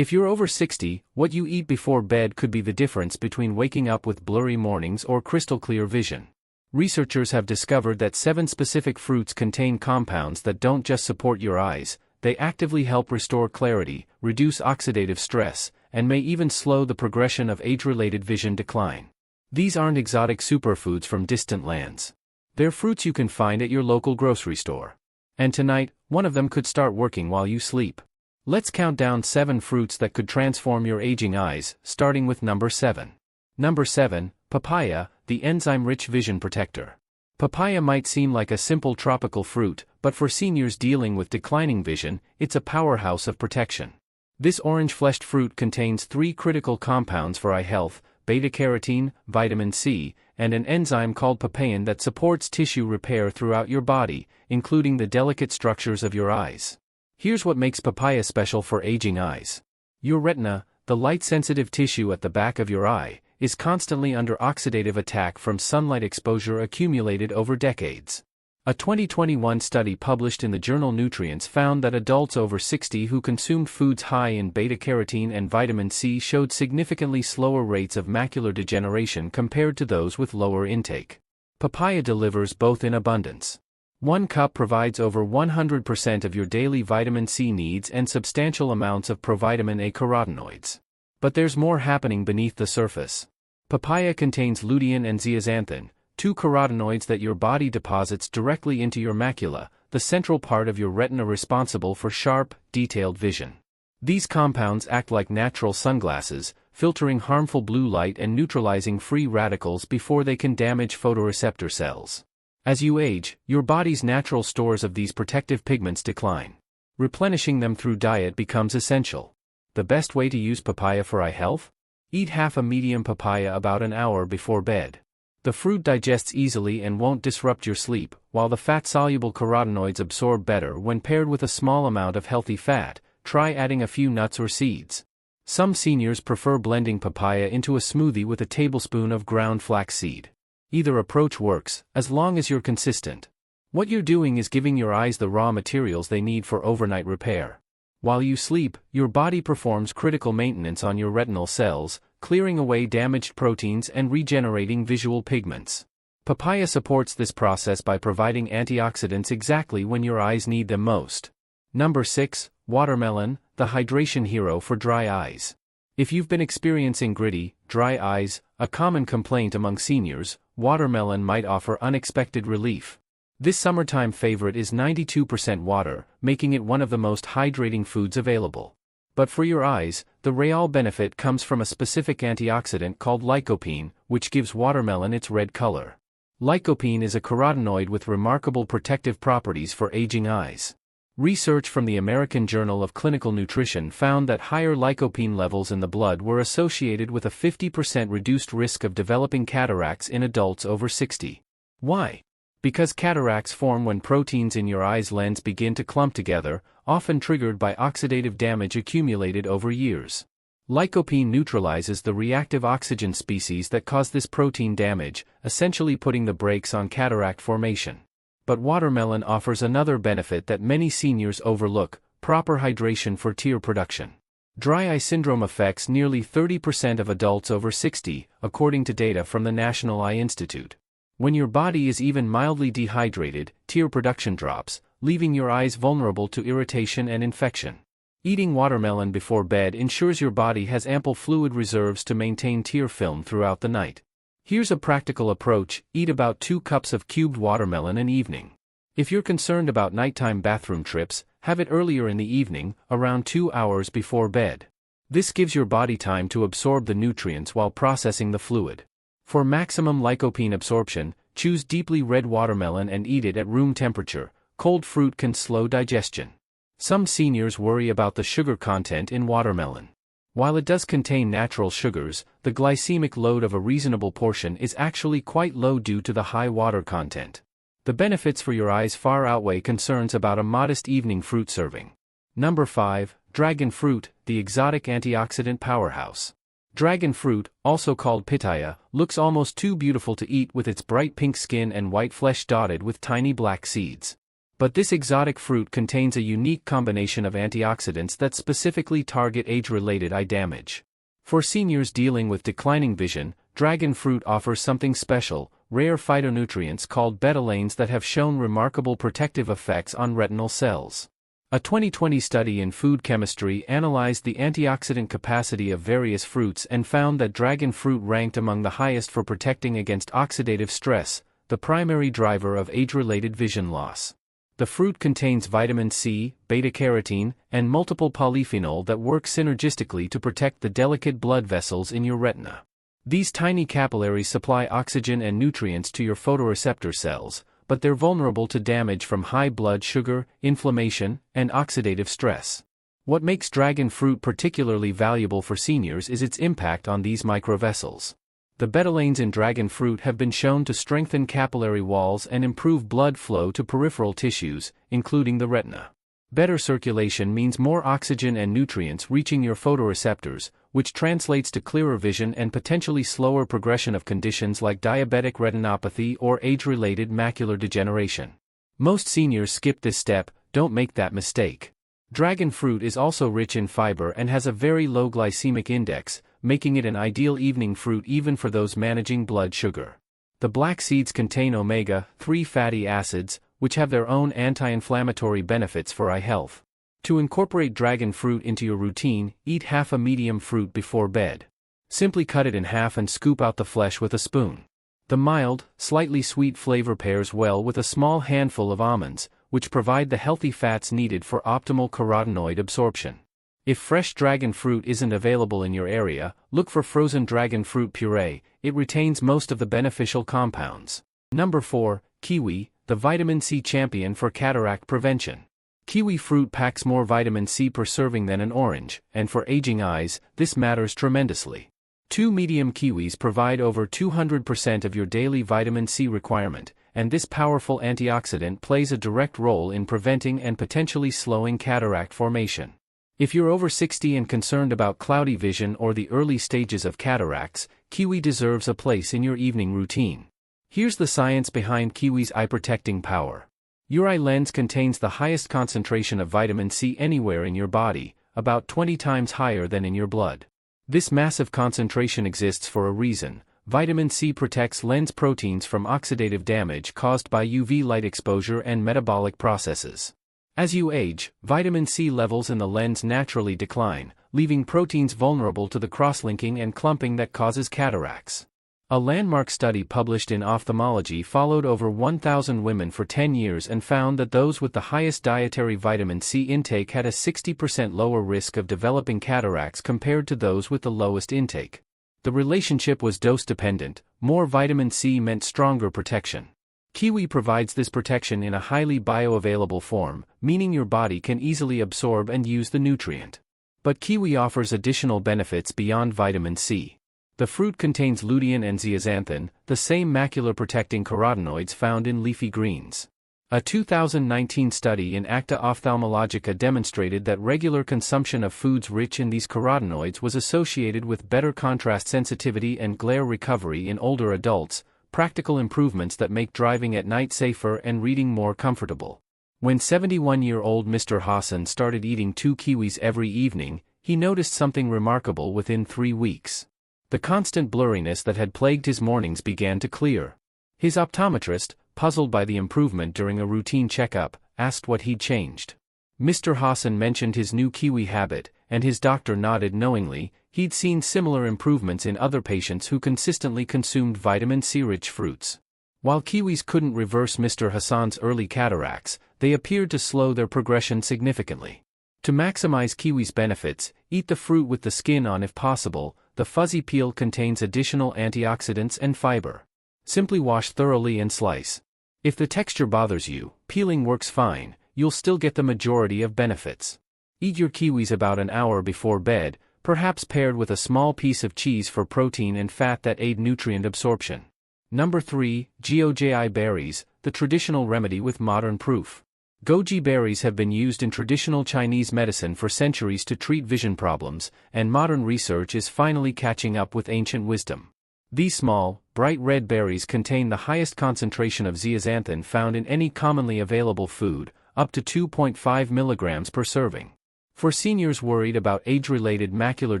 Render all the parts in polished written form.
If you're over 60, what you eat before bed could be the difference between waking up with blurry mornings or crystal clear vision. Researchers have discovered that 7 specific fruits contain compounds that don't just support your eyes, they actively help restore clarity, reduce oxidative stress, and may even slow the progression of age-related vision decline. These aren't exotic superfoods from distant lands. They're fruits you can find at your local grocery store. And tonight, one of them could start working while you sleep. Let's count down 7 fruits that could transform your aging eyes, starting with number 7. Number 7, papaya, the enzyme-rich vision protector. Papaya might seem like a simple tropical fruit, but for seniors dealing with declining vision, it's a powerhouse of protection. This orange-fleshed fruit contains 3 critical compounds for eye health: beta-carotene, vitamin C, and an enzyme called papain that supports tissue repair throughout your body, including the delicate structures of your eyes. Here's what makes papaya special for aging eyes. Your retina, the light-sensitive tissue at the back of your eye, is constantly under oxidative attack from sunlight exposure accumulated over decades. A 2021 study published in the journal Nutrients found that adults over 60 who consumed foods high in beta-carotene and vitamin C showed significantly slower rates of macular degeneration compared to those with lower intake. Papaya delivers both in abundance. 1 cup provides over 100% of your daily vitamin C needs and substantial amounts of provitamin A carotenoids. But there's more happening beneath the surface. Papaya contains lutein and zeaxanthin, 2 carotenoids that your body deposits directly into your macula, the central part of your retina responsible for sharp, detailed vision. These compounds act like natural sunglasses, filtering harmful blue light and neutralizing free radicals before they can damage photoreceptor cells. As you age, your body's natural stores of these protective pigments decline. Replenishing them through diet becomes essential. The best way to use papaya for eye health? Eat half a medium papaya about an hour before bed. The fruit digests easily and won't disrupt your sleep, while the fat-soluble carotenoids absorb better when paired with a small amount of healthy fat. Try adding a few nuts or seeds. Some seniors prefer blending papaya into a smoothie with a tablespoon of ground flaxseed. Either approach works, as long as you're consistent. What you're doing is giving your eyes the raw materials they need for overnight repair. While you sleep, your body performs critical maintenance on your retinal cells, clearing away damaged proteins and regenerating visual pigments. Papaya supports this process by providing antioxidants exactly when your eyes need them most. Number 6, watermelon, the hydration hero for dry eyes. If you've been experiencing gritty, dry eyes, a common complaint among seniors, watermelon might offer unexpected relief. This summertime favorite is 92% water, making it one of the most hydrating foods available. But for your eyes, the real benefit comes from a specific antioxidant called lycopene, which gives watermelon its red color. Lycopene is a carotenoid with remarkable protective properties for aging eyes. Research from the American Journal of Clinical Nutrition found that higher lycopene levels in the blood were associated with a 50% reduced risk of developing cataracts in adults over 60. Why? Because cataracts form when proteins in your eye's lens begin to clump together, often triggered by oxidative damage accumulated over years. Lycopene neutralizes the reactive oxygen species that cause this protein damage, essentially putting the brakes on cataract formation. But watermelon offers another benefit that many seniors overlook: proper hydration for tear production. Dry eye syndrome affects nearly 30% of adults over 60, according to data from the National Eye Institute. When your body is even mildly dehydrated, tear production drops, leaving your eyes vulnerable to irritation and infection. Eating watermelon before bed ensures your body has ample fluid reserves to maintain tear film throughout the night. Here's a practical approach: eat about 2 cups of cubed watermelon an evening. If you're concerned about nighttime bathroom trips, have it earlier in the evening, around 2 hours before bed. This gives your body time to absorb the nutrients while processing the fluid. For maximum lycopene absorption, choose deeply red watermelon and eat it at room temperature. Cold fruit can slow digestion. Some seniors worry about the sugar content in watermelon. While it does contain natural sugars, the glycemic load of a reasonable portion is actually quite low due to the high water content. The benefits for your eyes far outweigh concerns about a modest evening fruit serving. Number 5, dragon fruit, the exotic antioxidant powerhouse. Dragon fruit, also called pitaya, looks almost too beautiful to eat with its bright pink skin and white flesh dotted with tiny black seeds. But this exotic fruit contains a unique combination of antioxidants that specifically target age-related eye damage. For seniors dealing with declining vision, dragon fruit offers something special: rare phytonutrients called betalains that have shown remarkable protective effects on retinal cells. A 2020 study in food chemistry analyzed the antioxidant capacity of various fruits and found that dragon fruit ranked among the highest for protecting against oxidative stress, the primary driver of age-related vision loss. The fruit contains vitamin C, beta-carotene, and multiple polyphenol that work synergistically to protect the delicate blood vessels in your retina. These tiny capillaries supply oxygen and nutrients to your photoreceptor cells, but they're vulnerable to damage from high blood sugar, inflammation, and oxidative stress. What makes dragon fruit particularly valuable for seniors is its impact on these microvessels. The betalains in dragon fruit have been shown to strengthen capillary walls and improve blood flow to peripheral tissues, including the retina. Better circulation means more oxygen and nutrients reaching your photoreceptors, which translates to clearer vision and potentially slower progression of conditions like diabetic retinopathy or age-related macular degeneration. Most seniors skip this step. Don't make that mistake. Dragon fruit is also rich in fiber and has a very low glycemic index, making it an ideal evening fruit even for those managing blood sugar. The black seeds contain omega-3 fatty acids, which have their own anti-inflammatory benefits for eye health. To incorporate dragon fruit into your routine, eat half a medium fruit before bed. Simply cut it in half and scoop out the flesh with a spoon. The mild, slightly sweet flavor pairs well with a small handful of almonds, which provide the healthy fats needed for optimal carotenoid absorption. If fresh dragon fruit isn't available in your area, look for frozen dragon fruit puree. It retains most of the beneficial compounds. Number 4, Kiwi, the vitamin C champion for cataract prevention. Kiwi fruit packs more vitamin C per serving than an orange, and for aging eyes, this matters tremendously. 2 medium kiwis provide over 200% of your daily vitamin C requirement, and this powerful antioxidant plays a direct role in preventing and potentially slowing cataract formation. If you're over 60 and concerned about cloudy vision or the early stages of cataracts, kiwi deserves a place in your evening routine. Here's the science behind kiwi's eye-protecting power. Your eye lens contains the highest concentration of vitamin C anywhere in your body, about 20 times higher than in your blood. This massive concentration exists for a reason. Vitamin C protects lens proteins from oxidative damage caused by UV light exposure and metabolic processes. As you age, vitamin C levels in the lens naturally decline, leaving proteins vulnerable to the cross-linking and clumping that causes cataracts. A landmark study published in Ophthalmology followed over 1,000 women for 10 years and found that those with the highest dietary vitamin C intake had a 60% lower risk of developing cataracts compared to those with the lowest intake. The relationship was dose-dependent. More vitamin C meant stronger protection. Kiwi provides this protection in a highly bioavailable form, meaning your body can easily absorb and use the nutrient. But kiwi offers additional benefits beyond vitamin C. The fruit contains lutein and zeaxanthin, the same macular-protecting carotenoids found in leafy greens. A 2019 study in Acta Ophthalmologica demonstrated that regular consumption of foods rich in these carotenoids was associated with better contrast sensitivity and glare recovery in older adults, practical improvements that make driving at night safer and reading more comfortable. When 71-year-old Mr. Hassan started eating 2 kiwis every evening, he noticed something remarkable within 3 weeks. The constant blurriness that had plagued his mornings began to clear. His optometrist, puzzled by the improvement during a routine checkup, asked what he'd changed. Mr. Hassan mentioned his new kiwi habit, and his doctor nodded knowingly. He'd seen similar improvements in other patients who consistently consumed vitamin C-rich fruits. While kiwis couldn't reverse Mr. Hassan's early cataracts, they appeared to slow their progression significantly. To maximize kiwi's benefits, eat the fruit with the skin on if possible. The fuzzy peel contains additional antioxidants and fiber. Simply wash thoroughly and slice. If the texture bothers you, peeling works fine. You'll still get the majority of benefits. Eat your kiwis about an hour before bed, perhaps paired with a small piece of cheese for protein and fat that aid nutrient absorption. Number 3, Goji berries, the traditional remedy with modern proof. Goji berries have been used in traditional Chinese medicine for centuries to treat vision problems, and modern research is finally catching up with ancient wisdom. These small, bright red berries contain the highest concentration of zeaxanthin found in any commonly available food, up to 2.5 milligrams per serving. For seniors worried about age-related macular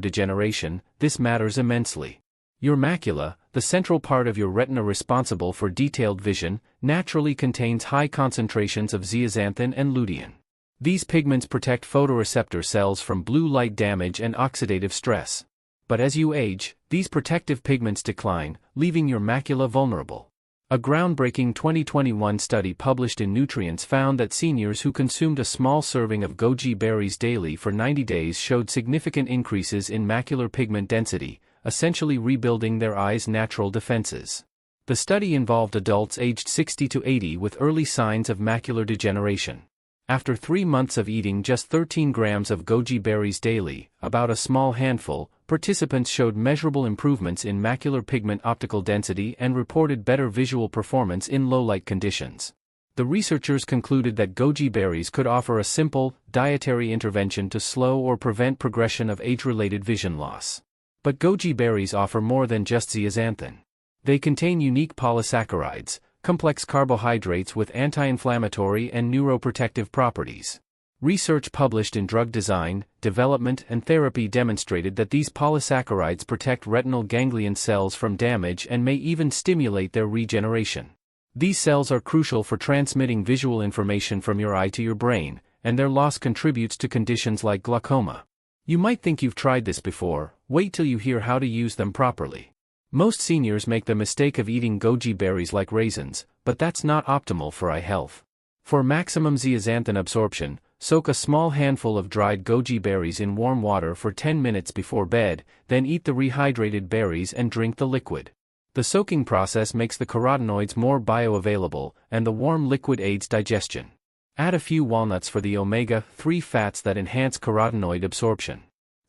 degeneration, this matters immensely. Your macula, the central part of your retina responsible for detailed vision, naturally contains high concentrations of zeaxanthin and lutein. These pigments protect photoreceptor cells from blue light damage and oxidative stress. But as you age, these protective pigments decline, leaving your macula vulnerable. A groundbreaking 2021 study published in Nutrients found that seniors who consumed a small serving of goji berries daily for 90 days showed significant increases in macular pigment density, essentially rebuilding their eyes' natural defenses. The study involved adults aged 60 to 80 with early signs of macular degeneration. After 3 months of eating just 13 grams of goji berries daily, about a small handful, participants showed measurable improvements in macular pigment optical density and reported better visual performance in low-light conditions. The researchers concluded that goji berries could offer a simple, dietary intervention to slow or prevent progression of age-related vision loss. But goji berries offer more than just zeaxanthin. They contain unique polysaccharides, complex carbohydrates with anti-inflammatory and neuroprotective properties. Research published in Drug Design, Development and Therapy demonstrated that these polysaccharides protect retinal ganglion cells from damage and may even stimulate their regeneration. These cells are crucial for transmitting visual information from your eye to your brain, and their loss contributes to conditions like glaucoma. You might think you've tried this before. Wait till you hear how to use them properly. Most seniors make the mistake of eating goji berries like raisins, but that's not optimal for eye health. For maximum zeaxanthin absorption, soak a small handful of dried goji berries in warm water for 10 minutes before bed, then eat the rehydrated berries and drink the liquid. The soaking process makes the carotenoids more bioavailable, and the warm liquid aids digestion. Add a few walnuts for the omega-3 fats that enhance carotenoid absorption.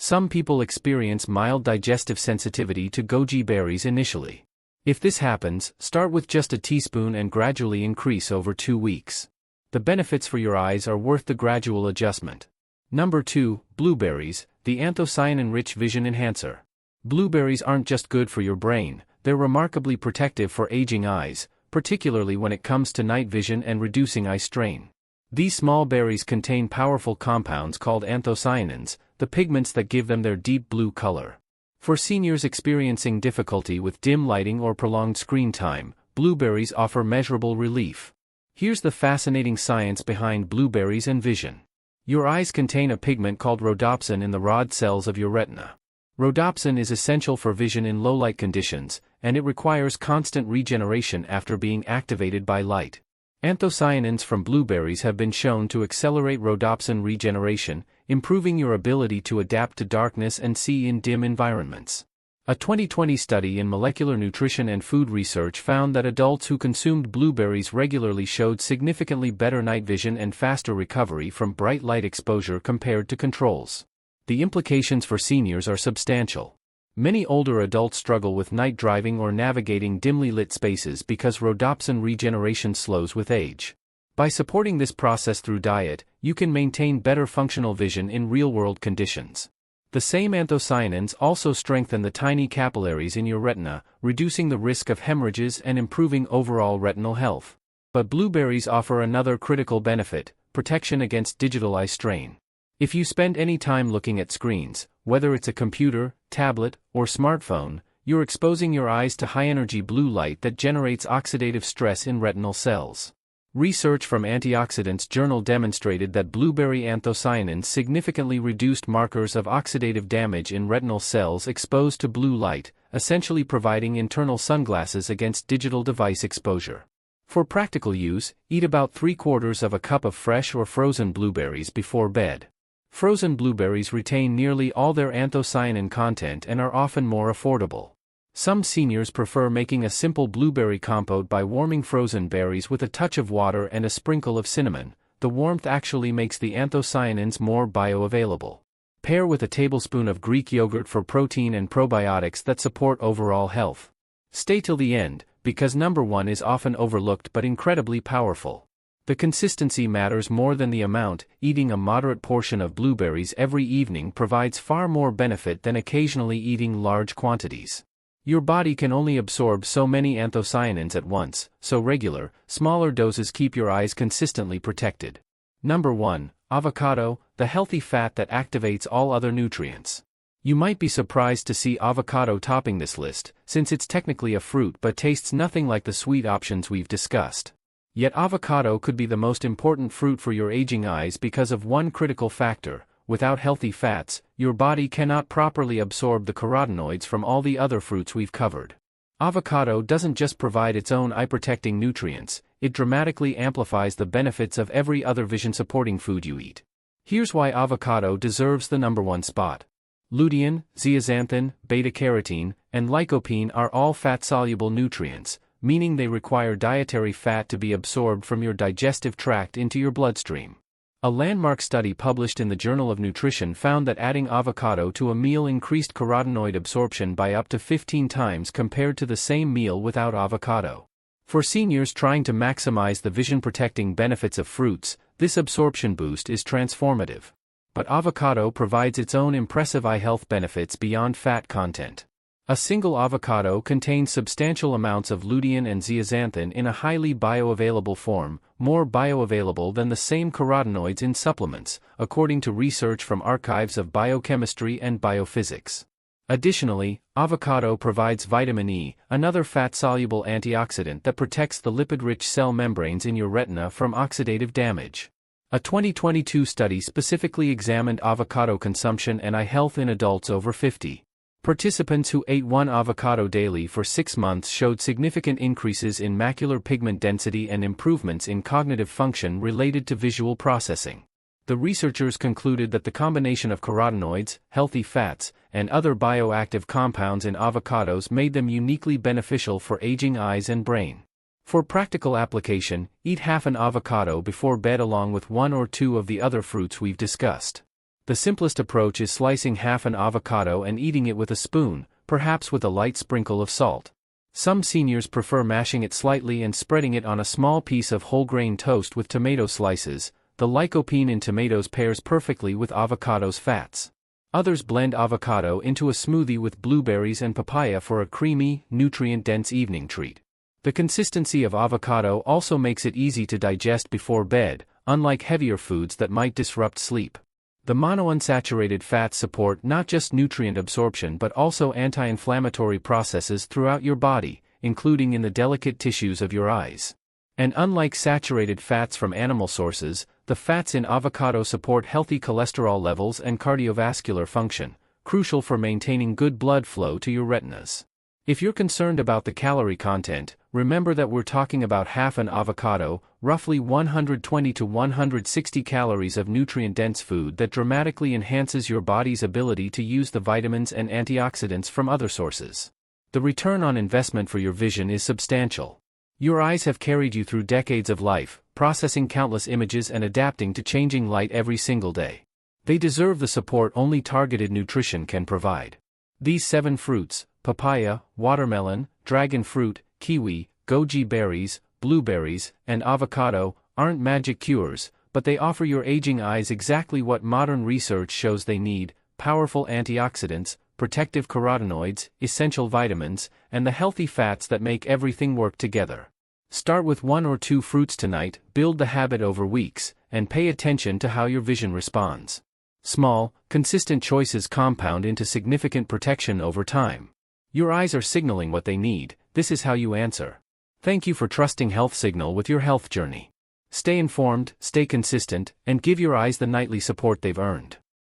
Some people experience mild digestive sensitivity to goji berries initially. If this happens, start with just a teaspoon and gradually increase over 2 weeks. The benefits for your eyes are worth the gradual adjustment. Number 2, blueberries, the anthocyanin-rich vision enhancer. Blueberries aren't just good for your brain, they're remarkably protective for aging eyes, particularly when it comes to night vision and reducing eye strain. These small berries contain powerful compounds called anthocyanins, the pigments that give them their deep blue color. For seniors experiencing difficulty with dim lighting or prolonged screen time, blueberries offer measurable relief. Here's the fascinating science behind blueberries and vision. Your eyes contain a pigment called rhodopsin in the rod cells of your retina. Rhodopsin is essential for vision in low-light conditions, and it requires constant regeneration after being activated by light. Anthocyanins from blueberries have been shown to accelerate rhodopsin regeneration, improving your ability to adapt to darkness and see in dim environments. A 2020 study in Molecular Nutrition and Food Research found that adults who consumed blueberries regularly showed significantly better night vision and faster recovery from bright light exposure compared to controls. The implications for seniors are substantial. Many older adults struggle with night driving or navigating dimly lit spaces because rhodopsin regeneration slows with age. By supporting this process through diet, you can maintain better functional vision in real-world conditions. The same anthocyanins also strengthen the tiny capillaries in your retina, reducing the risk of hemorrhages and improving overall retinal health. But blueberries offer another critical benefit: protection against digital eye strain. If you spend any time looking at screens, whether it's a computer, tablet, or smartphone, you're exposing your eyes to high-energy blue light that generates oxidative stress in retinal cells. Research from Antioxidants Journal demonstrated that blueberry anthocyanins significantly reduced markers of oxidative damage in retinal cells exposed to blue light, essentially providing internal sunglasses against digital device exposure. For practical use, eat about 3/4 of a cup of fresh or frozen blueberries before bed. Frozen blueberries retain nearly all their anthocyanin content and are often more affordable. Some seniors prefer making a simple blueberry compote by warming frozen berries with a touch of water and a sprinkle of cinnamon. The warmth actually makes the anthocyanins more bioavailable. Pair with a tablespoon of Greek yogurt for protein and probiotics that support overall health. Stay till the end, because number 1 is often overlooked but incredibly powerful. The consistency matters more than the amount. Eating a moderate portion of blueberries every evening provides far more benefit than occasionally eating large quantities. Your body can only absorb so many anthocyanins at once, so regular, smaller doses keep your eyes consistently protected. Number 1. Avocado, the healthy fat that activates all other nutrients. You might be surprised to see avocado topping this list, since it's technically a fruit but tastes nothing like the sweet options we've discussed. Yet avocado could be the most important fruit for your aging eyes because of one critical factor: without healthy fats, your body cannot properly absorb the carotenoids from all the other fruits we've covered. Avocado doesn't just provide its own eye-protecting nutrients, it dramatically amplifies the benefits of every other vision-supporting food you eat. Here's why avocado deserves the number 1 spot. Lutein, zeaxanthin, beta-carotene, and lycopene are all fat-soluble nutrients, meaning they require dietary fat to be absorbed from your digestive tract into your bloodstream. A landmark study published in the Journal of Nutrition found that adding avocado to a meal increased carotenoid absorption by up to 15 times compared to the same meal without avocado. For seniors trying to maximize the vision-protecting benefits of fruits, this absorption boost is transformative. But avocado provides its own impressive eye health benefits beyond fat content. A single avocado contains substantial amounts of lutein and zeaxanthin in a highly bioavailable form, more bioavailable than the same carotenoids in supplements, according to research from archives of biochemistry and biophysics. Additionally, avocado provides vitamin E, another fat-soluble antioxidant that protects the lipid-rich cell membranes in your retina from oxidative damage. A 2022 study specifically examined avocado consumption and eye health in adults over 50. Participants who ate 1 avocado daily for 6 months showed significant increases in macular pigment density and improvements in cognitive function related to visual processing. The researchers concluded that the combination of carotenoids, healthy fats, and other bioactive compounds in avocados made them uniquely beneficial for aging eyes and brain. For practical application, eat half an avocado before bed along with 1 or 2 of the other fruits we've discussed. The simplest approach is slicing half an avocado and eating it with a spoon, perhaps with a light sprinkle of salt. Some seniors prefer mashing it slightly and spreading it on a small piece of whole grain toast with tomato slices. The lycopene in tomatoes pairs perfectly with avocado's fats. Others blend avocado into a smoothie with blueberries and papaya for a creamy, nutrient-dense evening treat. The consistency of avocado also makes it easy to digest before bed, unlike heavier foods that might disrupt sleep. The monounsaturated fats support not just nutrient absorption but also anti-inflammatory processes throughout your body, including in the delicate tissues of your eyes. And unlike saturated fats from animal sources, the fats in avocado support healthy cholesterol levels and cardiovascular function, crucial for maintaining good blood flow to your retinas. If you're concerned about the calorie content, remember that we're talking about half an avocado, roughly 120 to 160 calories of nutrient-dense food that dramatically enhances your body's ability to use the vitamins and antioxidants from other sources. The return on investment for your vision is substantial. Your eyes have carried you through decades of life, processing countless images and adapting to changing light every single day. They deserve the support only targeted nutrition can provide. These 7 fruits, papaya, watermelon, dragon fruit, kiwi, goji berries, blueberries, and avocado, aren't magic cures, but they offer your aging eyes exactly what modern research shows they need: powerful antioxidants, protective carotenoids, essential vitamins, and the healthy fats that make everything work together. Start with 1 or 2 fruits tonight, build the habit over weeks, and pay attention to how your vision responds. Small, consistent choices compound into significant protection over time. Your eyes are signaling what they need. This is how you answer. Thank you for trusting Health Signal with your health journey. Stay informed, stay consistent, and give your eyes the nightly support they've earned.